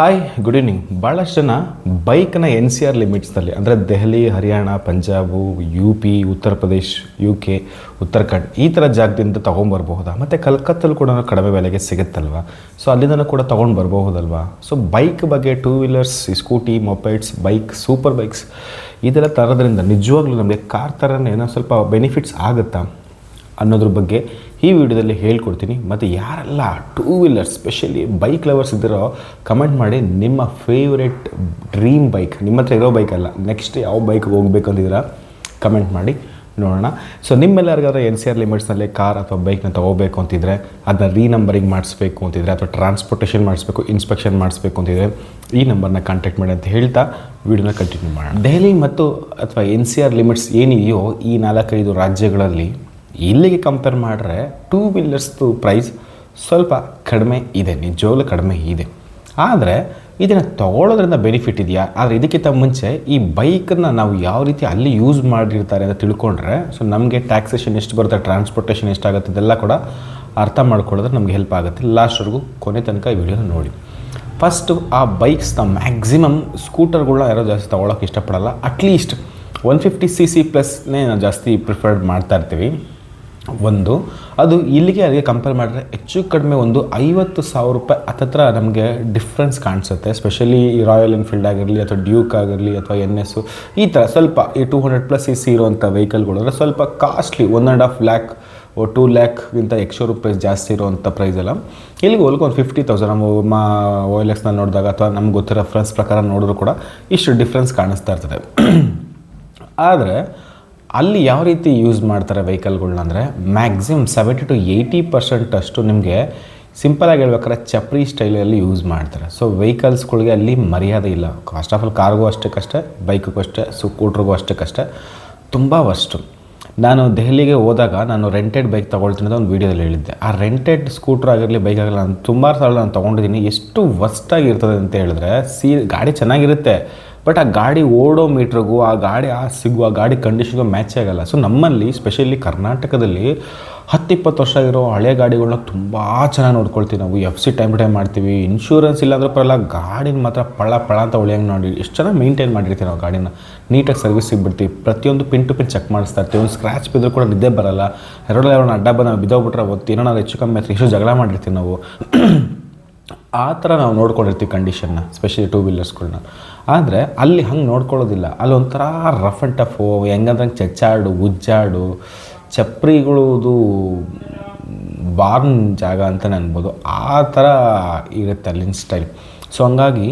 Hi, good evening. ಭಾಳಷ್ಟು ಜನ ಬೈಕ್ನ NCR ಲಿಮಿಟ್ಸ್ನಲ್ಲಿ ಅಂದರೆ ದೆಹಲಿ, ಹರಿಯಾಣ, ಪಂಜಾಬು, UP, ಉತ್ತರ ಪ್ರದೇಶ್, UK, ಉತ್ತರಾಖಂಡ್ ಈ ಥರ ಜಾಗದಿಂದ ತೊಗೊಂಬರ್ಬಹುದಾ? ಮತ್ತು ಕಲ್ಕತ್ತಲ್ಲಿ ಕೂಡ ಕಡಿಮೆ ಬೆಲೆಗೆ ಸಿಗುತ್ತಲ್ವ, ಸೊ ಅಲ್ಲಿಂದನೂ ಕೂಡ ತೊಗೊಂಡು ಬರ್ಬಹುದಲ್ವಾ? ಸೊ ಬೈಕ್ ಬಗ್ಗೆ two wheelers, scooty, mopeds, bike, super bikes ಇದೆಲ್ಲ ತರೋದ್ರಿಂದ ನಿಜವಾಗ್ಲೂ ನಮಗೆ ಕಾರ್ ಥರನೇ ಏನೋ ಸ್ವಲ್ಪ ಬೆನಿಫಿಟ್ಸ್ ಆಗುತ್ತಾ ಅನ್ನೋದ್ರ ಬಗ್ಗೆ ಈ ವಿಡಿಯೋದಲ್ಲಿ ಹೇಳ್ಕೊಡ್ತೀನಿ. ಮತ್ತು ಯಾರೆಲ್ಲ two wheeler specially bike lovers ಇದ್ದಿರೋ ಕಮೆಂಟ್ ಮಾಡಿ ನಿಮ್ಮ ಫೇವ್ರೆಟ್ ಡ್ರೀಮ್ ಬೈಕ್, ನಿಮ್ಮ ಹತ್ರ ಇರೋ ಬೈಕ್ ಅಲ್ಲ, ನೆಕ್ಸ್ಟ್ ಯಾವ ಬೈಕ್ ಹೋಗಬೇಕು ಅಂತಿದ್ದೀರಾ ಕಮೆಂಟ್ ಮಾಡಿ ನೋಡೋಣ. ಸೊ ನಿಮ್ಮೆಲ್ಲರಿಗಾದ್ರೂ NCR ಲಿಮಿಟ್ಸ್ನಲ್ಲಿ ಕಾರ್ ಅಥವಾ ಬೈಕ್ನ ತೊಗೋಬೇಕು ಅಂತಿದ್ರೆ, ಅದನ್ನ ರೀನಂಬರಿಂಗ್ ಮಾಡಿಸ್ಬೇಕು ಅಂತಿದ್ರೆ, ಅಥವಾ ಟ್ರಾನ್ಸ್ಪೋರ್ಟೇಷನ್ ಮಾಡಿಸ್ಬೇಕು, ಇನ್ಸ್ಪೆಕ್ಷನ್ ಮಾಡಿಸ್ಬೇಕು ಅಂತಿದ್ರೆ ಈ ನಂಬರ್ನ ಕಾಂಟ್ಯಾಕ್ಟ್ ಮಾಡಿ ಅಂತ ಹೇಳ್ತಾ ವಿಡಿಯೋನ ಕಂಟಿನ್ಯೂ ಮಾಡೋಣ. ದೆಹಲಿ ಮತ್ತು ಅಥವಾ NCR ಲಿಮಿಟ್ಸ್ ಏನಿದೆಯೋ ಈ 4-5 ರಾಜ್ಯಗಳಲ್ಲಿ ಇಲ್ಲಿಗೆ ಕಂಪೇರ್ ಮಾಡಿದ್ರೆ ಟೂ ವೀಲರ್ಸ್ದು ಪ್ರೈಸ್ ಸ್ವಲ್ಪ ಕಡಿಮೆ ಇದೆ, ನಿಜವಾಗ್ಲೂ ಕಡಿಮೆ ಇದೆ. ಆದರೆ ಇದನ್ನು ತೊಗೊಳ್ಳೋದ್ರಿಂದ ಬೆನಿಫಿಟ್ ಇದೆಯಾ? ಆದರೆ ಇದಕ್ಕಿಂತ ಮುಂಚೆ ಈ ಬೈಕನ್ನು ನಾವು ಯಾವ ರೀತಿ ಅಲ್ಲಿ ಯೂಸ್ ಮಾಡಿರ್ತಾರೆ ಅಂತ ತಿಳ್ಕೊಂಡ್ರೆ, ಸೊ ನಮಗೆ ಟ್ಯಾಕ್ಸೇಷನ್ ಎಷ್ಟು ಬರುತ್ತೆ, ಟ್ರಾನ್ಸ್ಪೋರ್ಟೇಷನ್ ಎಷ್ಟಾಗುತ್ತೆ, ಇದೆಲ್ಲ ಕೂಡ ಅರ್ಥ ಮಾಡ್ಕೊಳ್ಳೋದ್ರೆ ನಮಗೆ ಹೆಲ್ಪ್ ಆಗುತ್ತೆ. ಲಾಸ್ಟ್ವರೆಗೂ ಕೊನೆ ತನಕ ಈ ವಿಡಿಯೋನ ನೋಡಿ. ಫಸ್ಟು ಆ ಬೈಕ್ಸ್ನ ಮ್ಯಾಕ್ಸಿಮಮ್ ಸ್ಕೂಟರ್ಗಳನ್ನ ಯಾರೋ ಜಾಸ್ತಿ ತೊಗೊಳಕ್ಕೆ ಇಷ್ಟಪಡಲ್ಲ. ಅಟ್ಲೀಸ್ಟ್ 150cc ಪ್ಲಸ್ನೇ ನಾವು ಜಾಸ್ತಿ ಪ್ರಿಫರ್ಡ್ ಮಾಡ್ತಾ ಇರ್ತೀವಿ. ಒಂದು ಅದು ಇಲ್ಲಿಗೆ ಅದಕ್ಕೆ ಕಂಪೇರ್ ಮಾಡಿದ್ರೆ ಹೆಚ್ಚು ಕಡಿಮೆ ಒಂದು 50,000 ರೂಪಾಯಿ ಹತ್ತತ್ರ ನಮಗೆ ಡಿಫ್ರೆನ್ಸ್ ಕಾಣಿಸುತ್ತೆ. ಸ್ಪೆಷಲಿ ರಾಯಲ್ ಎನ್ಫೀಲ್ಡ್ ಆಗಿರಲಿ ಅಥವಾ ಡ್ಯೂಕ್ ಆಗಿರಲಿ ಅಥವಾ NS ಈ ಥರ ಸ್ವಲ್ಪ ಈ 200+ ಇರುವಂಥ ವೆಹಿಕಲ್ಗಳು ಅಂದರೆ ಸ್ವಲ್ಪ ಕಾಸ್ಟ್ಲಿ, 1.5 lakh or 2 lakhಗಿಂತ ಎಕ್ಸ್ಟ್ರಾ ರೂಪಾಯಿ ಜಾಸ್ತಿ ಇರುವಂಥ ಪ್ರೈಸ್ ಎಲ್ಲ ಇಲ್ಲಿಗೆ ಹೋಲಿಕೆ ಒಂದು 50,000 ನಮ್ಮ OLXನಲ್ಲಿ ನೋಡಿದಾಗ ಅಥವಾ ನಮ್ಗೆ ಗೊತ್ತಿರೋ ರೆಫರೆನ್ಸ್ ಪ್ರಕಾರ ನೋಡಿದ್ರು ಕೂಡ ಇಷ್ಟು ಡಿಫ್ರೆನ್ಸ್ ಕಾಣಿಸ್ತಾ ಇರ್ತದೆ. ಆದರೆ ಅಲ್ಲಿ ಯಾವ ರೀತಿ ಯೂಸ್ ಮಾಡ್ತಾರೆ ವೆಹಿಕಲ್ಗಳನ್ನ ಅಂದರೆ ಮ್ಯಾಕ್ಸಿಮಮ್ 70 to 80% ಅಷ್ಟು ನಿಮಗೆ ಸಿಂಪಲಾಗಿ ಹೇಳ್ಬೇಕಾದ್ರೆ ಚಪ್ರಿ ಸ್ಟೈಲಲ್ಲಿ ಯೂಸ್ ಮಾಡ್ತಾರೆ. ಸೊ ವೆಹಿಕಲ್ಸ್ಗಳಿಗೆ ಅಲ್ಲಿ ಮರ್ಯಾದೆ ಇಲ್ಲ. ಫಸ್ಟ್ ಆಫ್ ಆಲ್ ಕಾರ್ಗೂ ಅಷ್ಟಕ್ಕಷ್ಟೇ, ಬೈಕ್ಗೂ ಅಷ್ಟೇ, ಸ್ಕೂಟ್ರಿಗೂ ಅಷ್ಟಕ್ಕಷ್ಟೇ, ತುಂಬ ವರ್ಸ್ಟು. ನಾನು ದೆಹಲಿಗೆ ಹೋದಾಗ ನಾನು ರೆಂಟೆಡ್ ಬೈಕ್ ತೊಗೊಳ್ತೀನಿ ಅಂತ ಒಂದು ವೀಡಿಯೋದಲ್ಲಿ ಹೇಳಿದ್ದೆ. ಆ ರೆಂಟೆಡ್ ಸ್ಕೂಟ್ರ್ ಆಗಿರಲಿ, ಬೈಕ್ ಆಗಿರಲಿ, ನಾನು ತುಂಬ ಸಲ ನಾನು ತೊಗೊಂಡಿದ್ದೀನಿ. ಎಷ್ಟು ವರ್ಸ್ಟಾಗಿರ್ತದೆ ಅಂತ ಹೇಳಿದ್ರೆ, ಗಾಡಿ ಚೆನ್ನಾಗಿರುತ್ತೆ, ಬಟ್ ಆ ಗಾಡಿ ಓಡೋ ಮೀಟ್ರಿಗೂ ಆ ಗಾಡಿ ಸಿಗುವ ಗಾಡಿ ಕಂಡೀಷನ್ಗೂ ಮ್ಯಾಚ್ ಆಗಲ್ಲ. ಸೊ ನಮ್ಮಲ್ಲಿ ಸ್ಪೆಷಲಿ ಕರ್ನಾಟಕದಲ್ಲಿ 10-20 ವರ್ಷ ಇರೋ ಹಳೆ ಗಾಡಿಗಳನ್ನ ತುಂಬ ಚೆನ್ನಾಗಿ ನೋಡ್ಕೊಳ್ತೀವಿ ನಾವು. FC ಟೈಮ್ ಟು ಟೈಮ್ ಮಾಡ್ತೀವಿ. ಇನ್ಶೂರೆನ್ಸ್ ಇಲ್ಲಾಂದ್ರೆ ಪರಲ್ಲ, ಗಾಡಿನ ಮಾತ್ರ ಪಳ ಅಂತ ಉಳಿಯಂಗೆ ನೋಡಿ ಎಷ್ಟು ಚೆನ್ನಾಗಿ ಮೇಂಟೈನ್ ಮಾಡಿರ್ತೀವಿ ನಾವು. ಗಾಡಿನ ನೀಟಾಗಿ ಸರ್ವಿಸಿಗೆ ಬಿಡ್ತೀವಿ, ಪ್ರತಿಯೊಂದು ಪಿನ್ ಟು ಪಿನ್ ಚೆಕ್ ಮಾಡಿಸ್ತಾ ಇರ್ತೀವಿ. ಒಂದು ಸ್ಕ್ರ್ಯಾಚ್ ಬಿದ್ದರೂ ಕೂಡ ನಿದ್ದೆ ಬರಲ್ಲ. ಯಾರೋ ಅಡ್ಡ ಬಂದು ಬಿದ್ದೋಗ್ಬಿಟ್ರೆ ಏನೋ ನಾವು ಹೆಚ್ಚು ಕಮ್ಮಿ ಹತ್ರ ಎಷ್ಟು ಜಗಳ ಮಾಡಿರ್ತೀವಿ ನಾವು. ಆ ಥರ ನಾವು ನೋಡ್ಕೊಂಡಿರ್ತೀವಿ ಕಂಡೀಷನ್ನ, ಸ್ಪೆಷಲಿ ಟೂ ವೀಲರ್ಸ್ಗಳನ್ನ. ಆದರೆ ಅಲ್ಲಿ ಹಂಗೆ ನೋಡ್ಕೊಳ್ಳೋದಿಲ್ಲ. ಅಲ್ಲಿ ಒಂಥರ ರಫ್ ಆ್ಯಂಡ್ ಟಫು, ಹೆಂಗಂದ್ರೆ ಚಚ್ಚಾಡು, ಉಜ್ಜಾಡು, ಚಪ್ರಿಗಳದು ಬಾರ್ನ್ ಜಾಗ ಅಂತಲೇ ಅನ್ಬೋದು. ಆ ಥರ ಇರುತ್ತೆ ಅಲ್ಲಿನ ಸ್ಟೈಲ್. ಸೊ ಹಂಗಾಗಿ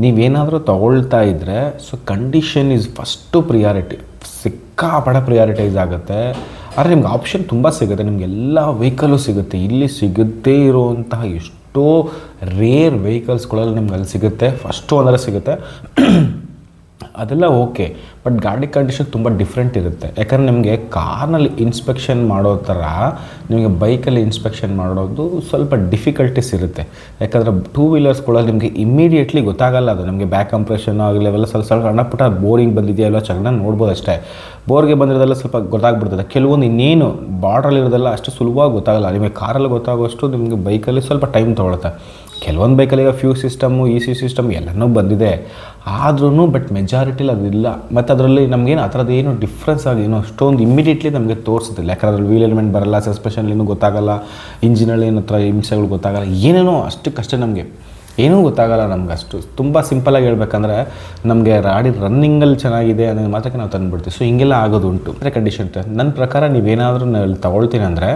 ನೀವೇನಾದರೂ ತೊಗೊಳ್ತಾ ಇದ್ದರೆ so condition is first priority, ಸಿಕ್ಕಾಪಟ್ಟೆ ಪ್ರಿಯಾರಿಟೈಸ್ ಆಗುತ್ತೆ. ಆದರೆ ನಿಮ್ಗೆ ಆಪ್ಷನ್ ತುಂಬ ಸಿಗುತ್ತೆ, ನಿಮಗೆಲ್ಲ ವೆಹಿಕಲ್ಲು ಸಿಗುತ್ತೆ. ಇಲ್ಲಿ ಸಿಗದೇ ಇರುವಂತಹ ಎಷ್ಟೋ ರೇರ್ ವೆಹಿಕಲ್ಸ್ಗಳಲ್ಲಿ ನಿಮ್ಗೆ ಅಲ್ಲಿ ಸಿಗುತ್ತೆ, ಫಸ್ಟು ಅಂದರೆ ಸಿಗುತ್ತೆ. ಅದೆಲ್ಲ ಓಕೆ, ಬಟ್ ಗಾಡಿ ಕಂಡೀಷನ್ ತುಂಬ ಡಿಫ್ರೆಂಟ್ ಇರುತ್ತೆ. ಯಾಕಂದರೆ ನಿಮಗೆ ಕಾರ್ನಲ್ಲಿ ಇನ್ಸ್ಪೆಕ್ಷನ್ ಮಾಡೋ ಥರ ನಿಮಗೆ ಬೈಕಲ್ಲಿ ಇನ್ಸ್ಪೆಕ್ಷನ್ ಮಾಡೋದು ಸ್ವಲ್ಪ ಡಿಫಿಕಲ್ಟೀಸ್ ಇರುತ್ತೆ. ಯಾಕಂದರೆ ಟೂ ವೀಲರ್ಸ್ಗಳಲ್ಲಿ ನಿಮಗೆ ಇಮ್ಮಿಡಿಯೇಟ್ಲಿ ಗೊತ್ತಾಗಲ್ಲ. ಅದು ನಮಗೆ ಬ್ಯಾಕ್ ಕಂಪ್ರೆಷನ್ ಆಗಲಿ ಅವೆಲ್ಲ ಸ್ವಲ್ಪ ಸಣ್ಣ ಪುಟ್ಟ ಬೋರಿಂಗ್ ಬಂದಿದೆಯಲ್ಲ ಚೆನ್ನಾಗಿ ನೋಡ್ಬೋದು ಅಷ್ಟೇ. ಬೋರ್ಗೆ ಬಂದಿರೋದೆಲ್ಲ ಸ್ವಲ್ಪ ಗೊತ್ತಾಗ್ಬಿಡ್ತದೆ. ಕೆಲವೊಂದು ಇನ್ನೇನು ಬಾರ್ಡ್ರಲ್ಲಿರೋದೆಲ್ಲ ಅಷ್ಟು ಸುಲಭವಾಗಿ ಗೊತ್ತಾಗಲ್ಲ. ನಿಮಗೆ ಕಾರಲ್ಲಿ ಗೊತ್ತಾಗೋಷ್ಟು ನಿಮಗೆ ಬೈಕಲ್ಲಿ ಸ್ವಲ್ಪ ಟೈಮ್ ತೊಗೊಳುತ್ತೆ. ಕೆಲವೊಂದು ಬೈಕಲ್ಲಿ ಫ್ಯೂಸ್ ಸಿಸ್ಟಮು, EC ಸಿಸ್ಟಮ್ ಎಲ್ಲನೂ ಬಂದಿದೆ, ಆದ್ರೂ ಬಟ್ ಮೆಜಾರಿಟಿಲಿ ಅದಿಲ್ಲ. ಮತ್ತು ಅದರಲ್ಲಿ ನಮಗೇನು ಆ ಥರದ್ದು ಏನು ಡಿಫ್ರೆನ್ಸ್ ಆಗಿ ಏನೋ ಅಷ್ಟೊಂದು ಇಮ್ಮಿಡಿಯೇಟ್ಲಿ ನಮಗೆ ತೋರಿಸುತ್ತಿಲ್ಲ. ಯಾಕಂದ್ರೆ ಅದ್ರಲ್ಲಿ ವೀಲ್ ಎಲಿಮೆಂಟ್ ಬರಲ್ಲ, ಸಸ್ಪೆಷನ್ ಏನೂ ಗೊತ್ತಾಗಲ್ಲ, ಇಂಜಿನಲ್ಲಿ ಏನೋ ಥರ ಹಿಂಸೆಗಳು ಗೊತ್ತಾಗಲ್ಲ, ಏನೇನೋ ಅಷ್ಟಕ್ಕಷ್ಟೇ ನಮಗೆ ಏನೂ ಗೊತ್ತಾಗಲ್ಲ. ನಮ್ಗೆ ಅಷ್ಟು ತುಂಬ ಸಿಂಪಲಾಗಿ ಹೇಳ್ಬೇಕಂದ್ರೆ ನಮಗೆ ಗಾಡಿ ರನ್ನಿಂಗಲ್ಲಿ ಚೆನ್ನಾಗಿದೆ ಅನ್ನೋದು ಮಾತ್ರಕ್ಕೆ ನಾವು ತಂದುಬಿಡ್ತೀವಿ. ಸೊ ಹಿಂಗೆಲ್ಲ ಆಗೋದುಂಟು. ಅಂದರೆ ಕಂಡೀಷನ್ ನನ್ನ ಪ್ರಕಾರ ನೀವೇನಾದರೂ ತೊಗೊಳ್ತೀನಿ ಅಂದರೆ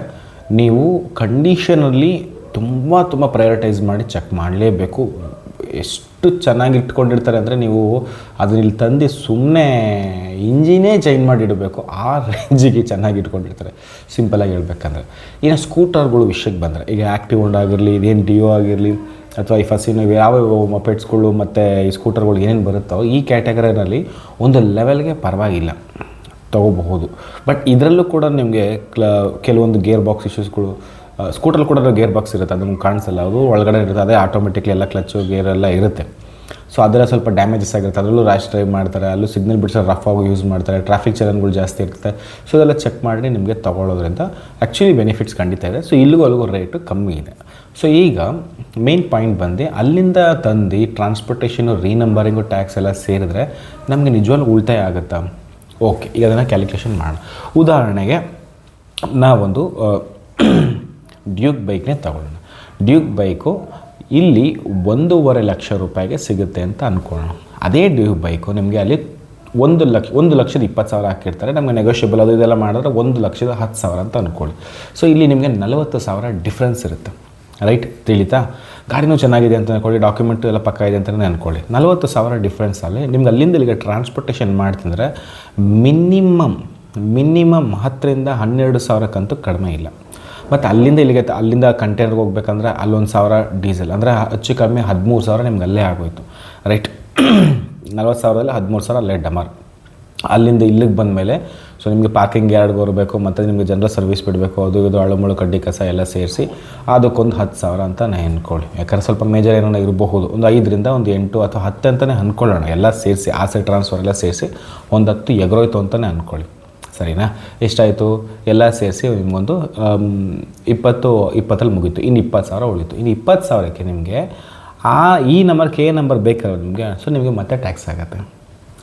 ನೀವು ಕಂಡೀಷನಲ್ಲಿ ತುಂಬ ಪ್ರಯಾರಿಟೈಸ್ ಮಾಡಿ ಚೆಕ್ ಮಾಡಲೇಬೇಕು. ಎಷ್ಟು ಚೆನ್ನಾಗಿ ಇಟ್ಕೊಂಡಿರ್ತಾರೆ ಅಂದರೆ ನೀವು ಅದನ್ನ ಇಲ್ಲಿ ತಂದು ಸುಮ್ಮನೆ ಇಂಜಿನೇ ಚೇಂಜ್ ಮಾಡಿಡಬೇಕು, ಆ ರೇಂಜಿಗೆ ಚೆನ್ನಾಗಿ ಇಟ್ಕೊಂಡಿರ್ತಾರೆ ಸಿಂಪಲಾಗಿ ಹೇಳ್ಬೇಕಂದ್ರೆ. ಇನ್ನು ಸ್ಕೂಟರ್ಗಳು ವಿಷಯಕ್ಕೆ ಬಂದರೆ, ಈಗ ಆ್ಯಕ್ಟಿವ್ ಹೋಂಡಾ ಆಗಿರಲಿ, ಇದೇನು ಡಿಯೋ ಆಗಿರಲಿ, ಅಥವಾ ಈ ಫಸಿನ ಯಾವ ಮೊಪೆಟ್ಸ್ಗಳು ಮತ್ತು ಈ ಸ್ಕೂಟರ್ಗಳು ಏನೇನು ಬರುತ್ತೋ ಈ ಕ್ಯಾಟಗರಿನಲ್ಲಿ ಒಂದು ಲೆವೆಲ್ಗೆ ಪರವಾಗಿಲ್ಲ, ತೊಗೋಬಹುದು. ಬಟ್ ಇದರಲ್ಲೂ ಕೂಡ ನಿಮಗೆ ಕೆಲವೊಂದು ಗೇರ್ ಬಾಕ್ಸ್ ಇಶ್ಯೂಸ್ಗಳು, ಸ್ಕೂಟರ್ ಕೂಡ ಗೇರ್ ಬಾಕ್ಸ್ ಇರುತ್ತೆ, ಅದು ನಮ್ಗೆ ಕಾಣಿಸಲ್ಲ, ಅದು ಒಳಗಡೆ ಇರುತ್ತೆ, ಅದೇ ಆಟೋಮೆಟಿಕ್ಲಿ ಎಲ್ಲ ಕ್ಲಚ್ಚು ಗೇರ್ ಎಲ್ಲ ಇರುತ್ತೆ. ಸೊ ಅದೆಲ್ಲ ಸ್ವಲ್ಪ ಡ್ಯಾಮೇಜಸ್ ಆಗಿರುತ್ತೆ, ಅದರಲ್ಲೂ ರ್ಯಾಶ್ ಡ್ರೈವ್ ಮಾಡ್ತಾರೆ, ಅಲ್ಲೂ ಸಿಗ್ನಲ್ ಬಿಡ್ಸೋ ರಫ್ ಆಗಿ ಯೂಸ್ ಮಾಡ್ತಾರೆ, ಟ್ರಾಫಿಕ್ ಚಲನ್ಗಳು ಜಾಸ್ತಿ ಇರುತ್ತೆ. ಸೊ ಅದೆಲ್ಲ ಚೆಕ್ ಮಾಡಿ ನಿಮಗೆ ತೊಗೊಳ್ಳೋದ್ರಿಂದ ಆ್ಯಕ್ಚುಲಿ ಬೆನಿಫಿಟ್ಸ್ ಖಂಡಿತ ಇದೆ. ಸೊ ಇಲ್ಲಿಗೂ ಅಲ್ಲಿಗೂ ರೇಟು ಕಮ್ಮಿ ಇದೆ. ಸೊ ಈಗ ಮೇನ್ ಪಾಯಿಂಟ್ ಬಂದು ಅಲ್ಲಿಂದ ತಂದು ಟ್ರಾನ್ಸ್ಪೋರ್ಟೇಷನು, ರೀನಂಬರಿಂಗು, ಟ್ಯಾಕ್ಸ್ ಎಲ್ಲ ಸೇರಿದ್ರೆ ನಮಗೆ ನಿಜವಾಗ್ಲೂ ಉಳಿತಾಯ ಆಗುತ್ತಾ? ಓಕೆ, ಈಗ ಅದನ್ನು ಕ್ಯಾಲ್ಕುಲೇಷನ್ ಮಾಡೋಣ. ಉದಾಹರಣೆಗೆ ನಾವೊಂದು ಡ್ಯೂಕ್ ಬೈಕ್ನೇ ತಗೊಳ್ಳೋಣ. ಡ್ಯೂಕ್ ಬೈಕು ಇಲ್ಲಿ 1.5 ಲಕ್ಷ ರೂಪಾಯಿಗೆ ಸಿಗುತ್ತೆ ಅಂತ ಅಂದ್ಕೊಳ್ಳೋಣ. ಅದೇ ಡ್ಯೂಕ್ ಬೈಕು ನಿಮಗೆ ಅಲ್ಲಿ 1,20,000 ಹಾಕಿರ್ತಾರೆ. ನಮಗೆ ನೆಗೋಷಿಯಬಲ್ ಅದು ಇದೆಲ್ಲ ಮಾಡಿದ್ರೆ 1,10,000 ಅಂತ ಅಂದ್ಕೊಳ್ಳಿ. ಸೊ ಇಲ್ಲಿ ನಿಮಗೆ 40,000 ಡಿಫ್ರೆನ್ಸ್ ಇರುತ್ತೆ, ರೈಟ್? ತಿಳಿತಾ? ಗಾಡಿನೂ ಚೆನ್ನಾಗಿದೆ ಅಂತ ಅಂದ್ಕೊಳ್ಳಿ, ಡಾಕ್ಯುಮೆಂಟು ಎಲ್ಲ ಪಕ್ಕ ಇದೆ ಅಂತಲೇ ಅಂದ್ಕೊಳ್ಳಿ. 40,000 ಡಿಫ್ರೆನ್ಸಲ್ಲಿ ನಿಮ್ಗೆ ಅಲ್ಲಿಂದ ಇಲ್ಲಿಗೆ ಟ್ರಾನ್ಸ್ಪೋರ್ಟೇಷನ್ ಮಾಡ್ತಿದ್ರೆ ಮಿನಿಮಮ್ 10,000 - 12,000ಕ್ಕಂತೂ ಕಡಿಮೆ ಇಲ್ಲ. ಮತ್ತು ಅಲ್ಲಿಂದ ಇಲ್ಲಿಗೆ ಅಲ್ಲಿಂದ ಕಂಟೈನರ್ಗೆ ಹೋಗ್ಬೇಕಂದ್ರೆ ಅಲ್ಲೊಂದು 1,000 ಡೀಸೆಲ್, ಅಂದರೆ ಹೆಚ್ಚು ಕಮ್ಮಿ 13,000 ನಿಮ್ಗೆ ಅಲ್ಲೇ ಆಗೋಯ್ತು, ರೈಟ್? 40,000ದಲ್ಲಿ 13,000 ಅಲ್ಲೇ ಡಮಾರ್. ಅಲ್ಲಿಂದ ಇಲ್ಲಿಗೆ ಬಂದಮೇಲೆ ಸೊ ನಿಮಗೆ ಪಾರ್ಕಿಂಗ್ ಯಾರ್ಡ್ ಬರಬೇಕು, ಮತ್ತು ನಿಮಗೆ ಜನರಲ್ ಸರ್ವಿಸ್ ಬಿಡಬೇಕು, ಅದು ಇದು ಅಳುಮುಳು ಕಡ್ಡಿ ಕಸ ಎಲ್ಲ ಸೇರಿಸಿ ಅದಕ್ಕೊಂದು 10,000 ಅಂತ ಅಂದ್ಕೊಳ್ಳಿ. ಯಾಕಂದರೆ ಸ್ವಲ್ಪ ಮೇಜರ್ ಏನೋ ಇರಬಹುದು, ಒಂದು 5ರಿಂದ ಒಂದು 8 ಅಥವಾ 10 ಅಂತಲೇ ಅಂದ್ಕೊಳ್ಳೋಣ. ಎಲ್ಲ ಸೇರಿಸಿ ಆಸೆ ಟ್ರಾನ್ಸ್ಫರ್ ಎಲ್ಲ ಸೇರಿಸಿ ಒಂದು 10 ಎಗರೋಯ್ತು ಅಂತಲೇ ಅಂದ್ಕೊಳ್ಳಿ, ಸರಿನಾ? ಎಷ್ಟಾಯಿತು ಎಲ್ಲ ಸೇರಿಸಿ ನಿಮಗೊಂದು 20 ಮುಗೀತು. ಇನ್ನು 20,000 ಉಳಿತು. ಇನ್ನು 20,000ಕ್ಕೆ ನಿಮಗೆ ಈ ನಂಬರ್ ಕೆ ನಂಬರ್ ಬೇಕಾದ್ರೆ ನಿಮಗೆ, ಸೊ ನಿಮಗೆ ಮತ್ತೆ ಟ್ಯಾಕ್ಸ್ ಆಗುತ್ತೆ.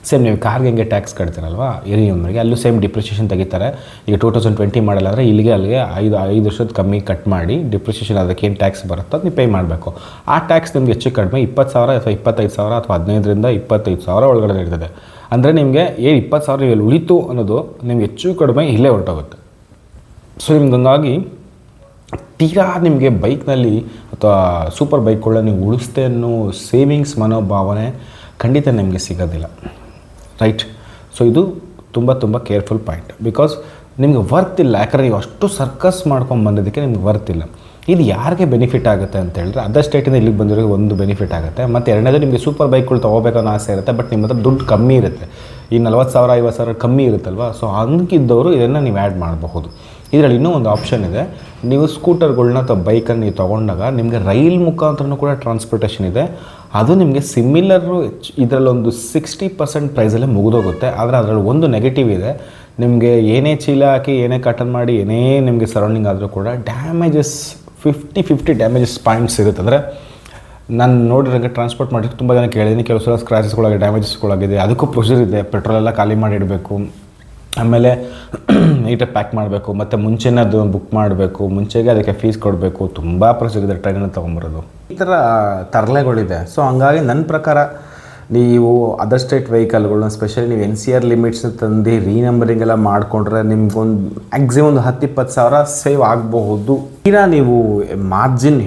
ಸೇಮ್ ನೀವು ಕಾರ್ಗೆ ಹೆಂಗೆ ಟ್ಯಾಕ್ಸ್ ಕಟ್ತೀರಲ್ವಾ ಈ ನಂಬರ್ಗೆ, ಅಲ್ಲೂ ಸೇಮ್ ಡಿಪ್ರಿಷಿಯೇಷನ್ ತೆಗಿತಾರೆ. ಈಗ 2020 ಮಾಡಲ್ಲ ಅಂದರೆ ಇಲ್ಲಿಗೆ ಅಲ್ಲಿಗೆ 5 ವರ್ಷದ ಕಮ್ಮಿ ಕಟ್ ಮಾಡಿ ಡಿಪ್ರಿಷಿಯೇಷನ್ ಅದಕ್ಕೇನು ಟ್ಯಾಕ್ಸ್ ಬರುತ್ತೋ ಅದು ನೀವು ಪೇ ಮಾಡಬೇಕು. ಆ ಟ್ಯಾಕ್ಸ್ ನಿಮಗೆ ಹೆಚ್ಚು ಕಡಿಮೆ 20,000 ಅಥವಾ 25,000 ಅಥವಾ 15ರಿಂದ 25,000 ಒಳಗಡೆ ಇರ್ತದೆ. ಅಂದರೆ ನಿಮಗೆ 20,000 ಇಲ್ಲಿ ಉಳಿತು ಅನ್ನೋದು ನಿಮ್ಗೆ ಹೆಚ್ಚು ಕಡಿಮೆ ಇಲ್ಲೇ ಹೊರಟೋಗುತ್ತೆ. ಸೊ ನಿಮ್ಗೆ ಹಂಗಾಗಿ ತೀರಾ ನಿಮಗೆ ಬೈಕ್ನಲ್ಲಿ ಅಥವಾ ಸೂಪರ್ ಬೈಕ್ಗಳ ನೀವು ಉಳಿಸ್ತೆ ಅನ್ನೋ ಸೇವಿಂಗ್ಸ್ ಮನೋಭಾವನೆ ಖಂಡಿತ ನಿಮಗೆ ಸಿಗೋದಿಲ್ಲ, ರೈಟ್? ಸೊ ಇದು ತುಂಬ ಕೇರ್ಫುಲ್ ಪಾಯಿಂಟ್. ಬಿಕಾಸ್ ನಿಮ್ಗೆ ವರ್ತ್ ಇಲ್ಲ. ಯಾಕಂದರೆ ನೀವು ಅಷ್ಟು ಸರ್ಕಸ್ ಮಾಡ್ಕೊಂಡು ಬಂದಿದ್ದಕ್ಕೆ ನಿಮ್ಗೆ ವರ್ತ್ ಇಲ್ಲ. ಇದು ಯಾರಿಗೆ ಬೆನಿಫಿಟ್ ಆಗುತ್ತೆ ಅಂತ ಹೇಳಿದ್ರೆ ಅದರ್ ಸ್ಟೇಟಿಂದ ಇಲ್ಲಿಗೆ ಬಂದಿರೋರಿಗೆ ಒಂದು ಬೆನಿಫಿಟ್ ಆಗುತ್ತೆ. ಮತ್ತು ಎರಡನೇದು ನಿಮಗೆ ಸೂಪರ್ ಬೈಕ್ಗಳು ತೊಗೋಬೇಕನ್ನೋ ಆಸೆ ಇರುತ್ತೆ, ಬಟ್ ನಿಮ್ಮ ಹತ್ರ ದುಡ್ಡು ಕಮ್ಮಿ ಇರುತ್ತೆ. ಈ 40,000 50,000 ಕಮ್ಮಿ ಇರುತ್ತಲ್ವ. ಸೊ ಹಂಗಿದ್ದವರು ಇದನ್ನು ನೀವು ಆ್ಯಡ್ ಮಾಡಬಹುದು. ಇದರಲ್ಲಿ ಇನ್ನೂ ಒಂದು ಆಪ್ಷನ್ ಇದೆ. ನೀವು ಸ್ಕೂಟರ್ಗಳನ್ನ ಅಥವಾ ಬೈಕನ್ನು ನೀವು ತೊಗೊಂಡಾಗ ನಿಮಗೆ ರೈಲ್ ಮುಖಾಂತರನೂ ಕೂಡ ಟ್ರಾನ್ಸ್ಪೋರ್ಟೇಷನ್ ಇದೆ. ಅದು ನಿಮಗೆ ಸಿಮಿಲರು ಇದರಲ್ಲೊಂದು 60% ಪ್ರೈಸಲ್ಲೇ ಮುಗಿದೋಗುತ್ತೆ. ಆದರೆ ಅದರಲ್ಲಿ ಒಂದು ನೆಗೆಟಿವ್ ಇದೆ. ನಿಮಗೆ ಏನೇ ಚೀಲ ಹಾಕಿ ಏನೇ ಕಟನ್ ಮಾಡಿ ಏನೇ ನಿಮಗೆ ಸರೌಂಡಿಂಗ್ ಆದರೂ ಕೂಡ ಡ್ಯಾಮೇಜಸ್ 50 ಡ್ಯಾಮೇಜಸ್ ಪಾಯಿಂಟ್ಸ್ ಇರುತ್ತೆ. ಅಂದರೆ ನಾನು ನೋಡಿರಂಗೆ ಟ್ರಾನ್ಸ್ಪೋರ್ಟ್ ಮಾಡಿ ತುಂಬ ಜನ ಕೇಳಿದ್ದೀನಿ, ಕೆಲವು ಸಲ ಸ್ಕ್ರಾಚಸ್ಗಳಾಗಿದೆ, ಡ್ಯಾಮೇಜಸ್ಗಳಾಗಿದೆ. ಅದಕ್ಕೂ ಪ್ರೊಸೀಜರ್ ಇದೆ. ಪೆಟ್ರೋಲೆಲ್ಲ ಖಾಲಿ ಮಾಡಿ ಇಡಬೇಕು, ಆಮೇಲೆ ನೀಟಾಗಿ ಪ್ಯಾಕ್ ಮಾಡಬೇಕು, ಮತ್ತು ಮುಂಚೆನೇ ಅದು ಬುಕ್ ಮಾಡಬೇಕು, ಮುಂಚೆಗೆ ಅದಕ್ಕೆ ಫೀಸ್ ಕೊಡಬೇಕು. ತುಂಬ ಪ್ರೊಸೀಜರ್ ಇದೆ ಟ್ರೈನನ್ನು ತೊಗೊಂಬರೋದು. ಈ ಥರ ತರಲೆಗಳಿದೆ. ಸೊ ಹಂಗಾಗಿ ನನ್ನ ಪ್ರಕಾರ ನೀವು ಅದರ್ ಸ್ಟೇಟ್ ವೆಹಿಕಲ್ಗಳನ್ನ ಸ್ಪೆಷಲಿ ನೀವು NCR ಲಿಮಿಟ್ಸ್ನ ತಂದು ರೀನಂಬರಿಂಗ್ ಎಲ್ಲ ಮಾಡಿಕೊಂಡ್ರೆ ನಿಮ್ಗೊಂದು ಮ್ಯಾಕ್ಸಿಮಮ್ ಒಂದು 10-20,000 ಸೇವ್ ಆಗಬಹುದು. ತೀರಾ ನೀವು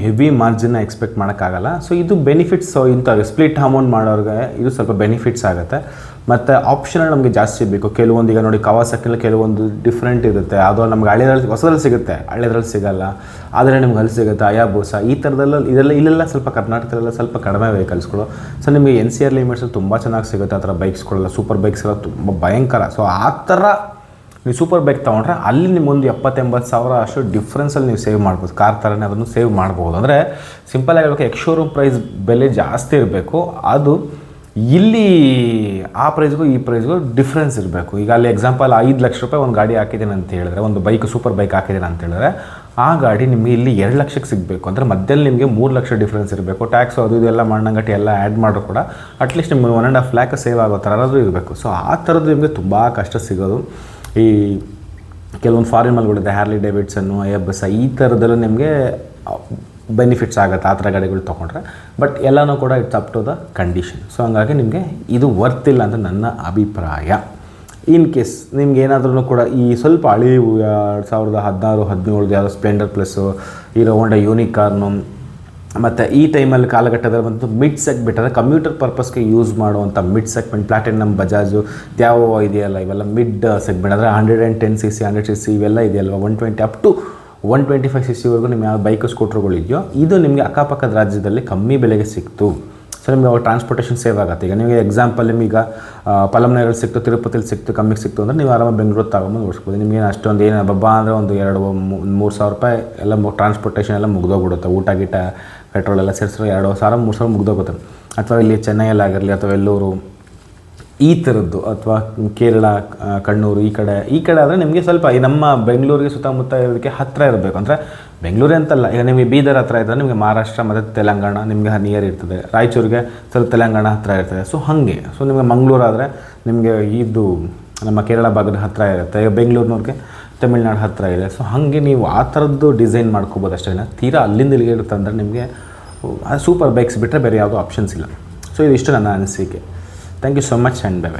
ಹೆವಿ ಮಾರ್ಜಿನ್ನ ಎಕ್ಸ್ಪೆಕ್ಟ್ ಮಾಡೋಕ್ಕಾಗಲ್ಲ. ಸೊ ಇದು ಬೆನಿಫಿಟ್ಸ್. ಇಂಥವ್ರಿಗೆ ಸ್ಪ್ಲಿಟ್ ಅಮೌಂಟ್ ಮಾಡೋರಿಗೆ ಇದು ಸ್ವಲ್ಪ ಬೆನಿಫಿಟ್ಸ್ ಆಗುತ್ತೆ. ಮತ್ತು ಆಪ್ಷನಲ್ ನಮಗೆ ಜಾಸ್ತಿ ಬೇಕು. ಕೆಲವೊಂದು ಈಗ ನೋಡಿ ಕವಾಸಕಿಯಲ್ಲಿ ಕೆಲವೊಂದು ಡಿಫ್ರೆಂಟ್ ಇರುತ್ತೆ. ಅದು ನಮ್ಗೆ ಹಳೆದ್ರಲ್ಲಿ ಹೊಸದ್ರಲ್ಲಿ ಸಿಗುತ್ತೆ, ಹಳೆದ್ರಲ್ಲಿ ಸಿಗೋಲ್ಲ. ಆದರೆ ನಿಮ್ಗೆ ಅಲ್ಲಿ ಸಿಗುತ್ತೆ ಹಯಾಬೂಸ ಈ ಥರದೆಲ್ಲ ಇಲ್ಲೆಲ್ಲ ಸ್ವಲ್ಪ ಕರ್ನಾಟಕದಲ್ಲೆಲ್ಲ ಸ್ವಲ್ಪ ಕಡಿಮೆ ವೆಹಿಕಲ್ಸ್ಗಳು. ಸೊ ನಿಮಗೆ NCR ಲಿಮಿಟ್ಸಲ್ಲಿ ತುಂಬ ಚೆನ್ನಾಗಿ ಸಿಗುತ್ತೆ ಆ ಥರ ಬೈಕ್ಸ್ಗಳೆಲ್ಲ. ಸೂಪರ್ ಬೈಕ್ಸ್ ಎಲ್ಲ ತುಂಬ ಭಯಂಕರ. ಸೊ ಆ ಥರ ನೀವು ಸೂಪರ್ ಬೈಕ್ ತೊಗೊಂಡ್ರೆ ಅಲ್ಲಿ ನಿಮ್ಮೊಂದು 70-80,000 ಅಷ್ಟು ಡಿಫ್ರೆನ್ಸಲ್ಲಿ ನೀವು ಸೇವ್ ಮಾಡ್ಬೋದು. ಕಾರ್ ಥರನೇ ಅದನ್ನು ಸೇವ್ ಮಾಡ್ಬೋದು. ಅಂದರೆ ಸಿಂಪಲ್ ಆಗಿರ್ಬೇಕು, ಎಕ್ಸ್-ಶೋರೂಮ್ ಪ್ರೈಸ್ ಬೆಲೆ ಜಾಸ್ತಿ ಇರಬೇಕು. ಅದು ಇಲ್ಲಿ ಆ ಪ್ರೈಸ್ಗೂ ಈ ಪ್ರೈಸ್ಗೂ ಡಿಫ್ರೆನ್ಸ್ ಇರಬೇಕು. ಈಗ ಅಲ್ಲಿ ಎಕ್ಸಾಂಪಲ್ 5 ಲಕ್ಷ ರೂಪಾಯಿ ಒಂದು ಗಾಡಿ ಹಾಕಿದ್ದೇನೆ ಅಂತ ಹೇಳಿದ್ರೆ, ಒಂದು ಬೈಕ್ ಸೂಪರ್ ಬೈಕ್ ಹಾಕಿದ್ದೇನೆ ಅಂತ ಹೇಳಿದ್ರೆ, ಆ ಗಾಡಿ ನಿಮಗೆ ಇಲ್ಲಿ 2 ಲಕ್ಷಕ್ಕೆ ಸಿಗಬೇಕು. ಅಂದರೆ ಮಧ್ಯದಲ್ಲಿ ನಿಮಗೆ 3 ಲಕ್ಷ ಡಿಫ್ರೆನ್ಸ್ ಇರಬೇಕು. ಟ್ಯಾಕ್ಸು ಅದು ಇದೆಲ್ಲ ಮಣ್ಣಂಗಟ್ಟಿ ಎಲ್ಲ ಆ್ಯಡ್ ಮಾಡಿದ್ರು ಕೂಡ ಅಟ್ಲೀಸ್ಟ್ ನಿಮ್ಗೆ 1.5 ಲ್ಯಾಕ್ ಸೇವ್ ಆಗೋ ಥರದ್ದು ಇರಬೇಕು. ಸೊ ಆ ಥರದ್ದು ನಿಮಗೆ ತುಂಬ ಕಷ್ಟ ಸಿಗೋದು. ಈ ಕೆಲವೊಂದು ಫಾರಿನ್ ಮಾಲ್ಗಳಿದೆ, ಹ್ಯಾರ್ಲಿ ಡೇವಿಡ್ಸನ್ನು, ಹಯಾಬೂಸ ಈ ಥರದಲ್ಲೂ ನಿಮಗೆ ಬೆನಿಫಿಟ್ಸ್ ಆಗುತ್ತೆ ಆ ಥರ ಗಾಡಿಗಳು ತೊಗೊಂಡ್ರೆ. ಬಟ್ ಎಲ್ಲನೂ ಕೂಡ it's up to the condition. So ಹಂಗಾಗಿ ನಿಮಗೆ ಇದು ವರ್ತ್ ಇಲ್ಲ ಅಂತ ನನ್ನ ಅಭಿಪ್ರಾಯ. ಇನ್ ಕೇಸ್ ನಿಮ್ಗೆ ಏನಾದ್ರೂ ಕೂಡ ಈ ಸ್ವಲ್ಪ ಹಳಿ 2016-17 ಯಾವುದೋ ಸ್ಪ್ಲೆಂಡರ್ ಪ್ಲಸ್ಸು, ಹೀರೋ ಹೋಂಡಾ ಯೂನಿಕಾರ್ನು, ಮತ್ತು ಈ ಟೈಮಲ್ಲಿ ಕಾಲಘಟ್ಟದಲ್ಲಿ ಬಂದು ಮಿಡ್ ಸೆಗ್ಮೆಂಟ್ ಅಂದರೆ ಕಮ್ಯೂಟರ್ ಪರ್ಪಸ್ಗೆ ಯೂಸ್ ಮಾಡುವಂಥ ಮಿಡ್ ಸೆಗ್ಮೆಂಟ್, ಪ್ಲಾಟಿನಮ್, ಬಜಾಜು ಯಾವ ಇದೆಯಲ್ಲ, ಇವೆಲ್ಲ ಮಿಡ್ ಸೆಗ್ಮೆಂಟ್ ಅಂದರೆ 110cc 100cc ಇವೆಲ್ಲ ಇದೆಯಲ್ವ, 120 ಅಪ್ ಟು 125cc ನಿಮ್ಮ ಯಾವ ಬೈಕ್ ಸ್ಕೂಟ್ರುಗಳಿದೆಯೋ ಇದು ನಿಮಗೆ ಅಕ್ಕಪಕ್ಕದ ರಾಜ್ಯದಲ್ಲಿ ಕಮ್ಮಿ ಬೆಲೆಗೆ ಸಿಕ್ತು. ಸೊ ನಿಮಗೆ ಅವಾಗ ಟ್ರಾನ್ಸ್ಪೋರ್ಟೇಷನ್ ಸೇವ್ ಆಗುತ್ತೆ. ಈಗ ನಿಮಗೆ ಎಕ್ಸಾಂಪಲ್ ನಿಮೀಗ ಪಲಮ್ನಗರಲ್ಲಿ ಸಿಕ್ತು, ತಿರುಪತಿಲಿ ಸಿಕ್ತು, ಕಮ್ಮಿಗೆ ಸಿಕ್ತು ಅಂದರೆ ನೀವು ಆರಾಮಾಗಿ ಬೆಂಗಳೂರು ತಗೊಂಬಂದು ಓಡಿಸ್ಬೋದು. ನಿಮಗೇನು ಅಷ್ಟೊಂದು ಏನು ಬಬ್ಬಾ ಅಂದರೆ ಒಂದು 2-3 ರೂಪಾಯಿ ಎಲ್ಲ ಟ್ರಾನ್ಸ್ಪೋರ್ಟೇಷನ್ ಎಲ್ಲ ಮುಗ್ದೋಗ್ಬಿಡುತ್ತೆ. ಊಟ ಗೀಟ ಪೆಟ್ರೋಲ್ ಎಲ್ಲ ಸೇರಿಸಿದ್ರೆ 2,000-3,000 ಮುಗ್ದೋಗುತ್ತೆ. ಅಥವಾ ಇಲ್ಲಿ ಚೆನ್ನೈಯಲ್ಲಾಗಿರಲಿ ಅಥವಾ ಎಲ್ಲೂರು ಈ ಥರದ್ದು, ಅಥವಾ ಕೇರಳ, ಕಣ್ಣೂರು ಈ ಕಡೆ ಆದರೆ ನಿಮಗೆ ಸ್ವಲ್ಪ ಈ ನಮ್ಮ ಬೆಂಗಳೂರಿಗೆ ಸುತ್ತಮುತ್ತ ಇದಕ್ಕೆ ಹತ್ತಿರ ಇರಬೇಕು. ಅಂದರೆ ಬೆಂಗಳೂರೇ ಅಂತಲ್ಲ, ಈಗ ನಿಮಗೆ ಬೀದರ್ ಹತ್ತಿರ ಇದ್ದರೆ ನಿಮಗೆ ಮಹಾರಾಷ್ಟ್ರ ಮತ್ತು ತೆಲಂಗಾಣ ನಿಮಗೆ ನಿಯರ್ ಇರ್ತದೆ, ರಾಯಚೂರಿಗೆ ಸ್ವಲ್ಪ ತೆಲಂಗಾಣ ಹತ್ತಿರ ಇರ್ತದೆ. ಸೊ ಹಾಗೆ ನಿಮಗೆ ಮಂಗಳೂರು ಆದರೆ ನಿಮಗೆ ಇದು ನಮ್ಮ ಕೇರಳ ಭಾಗದ ಹತ್ತಿರ ಇರುತ್ತೆ, ಈಗ ಬೆಂಗಳೂರಿನವ್ರಿಗೆ ತಮಿಳ್ನಾಡು ಹತ್ತಿರ ಇದೆ. ಸೊ ಹಾಗೆ ನೀವು ಆ ಥರದ್ದು ಡಿಸೈನ್ ಮಾಡ್ಕೋಬೋದು ಅಷ್ಟೇ. ತೀರಾ ಅಲ್ಲಿಂದ ಇಲ್ಲಿಗೆ ಇರುತ್ತೆ ಅಂದರೆ ನಿಮಗೆ ಸೂಪರ್ ಬೈಕ್ಸ್ ಬಿಟ್ಟರೆ ಬೇರೆ ಯಾವುದೋ ಆಪ್ಷನ್ಸ್ ಇಲ್ಲ. ಸೊ ಇದಿಷ್ಟು ನನ್ನ ಅನಿಸಿಕೆ. Thank you so much and bye by.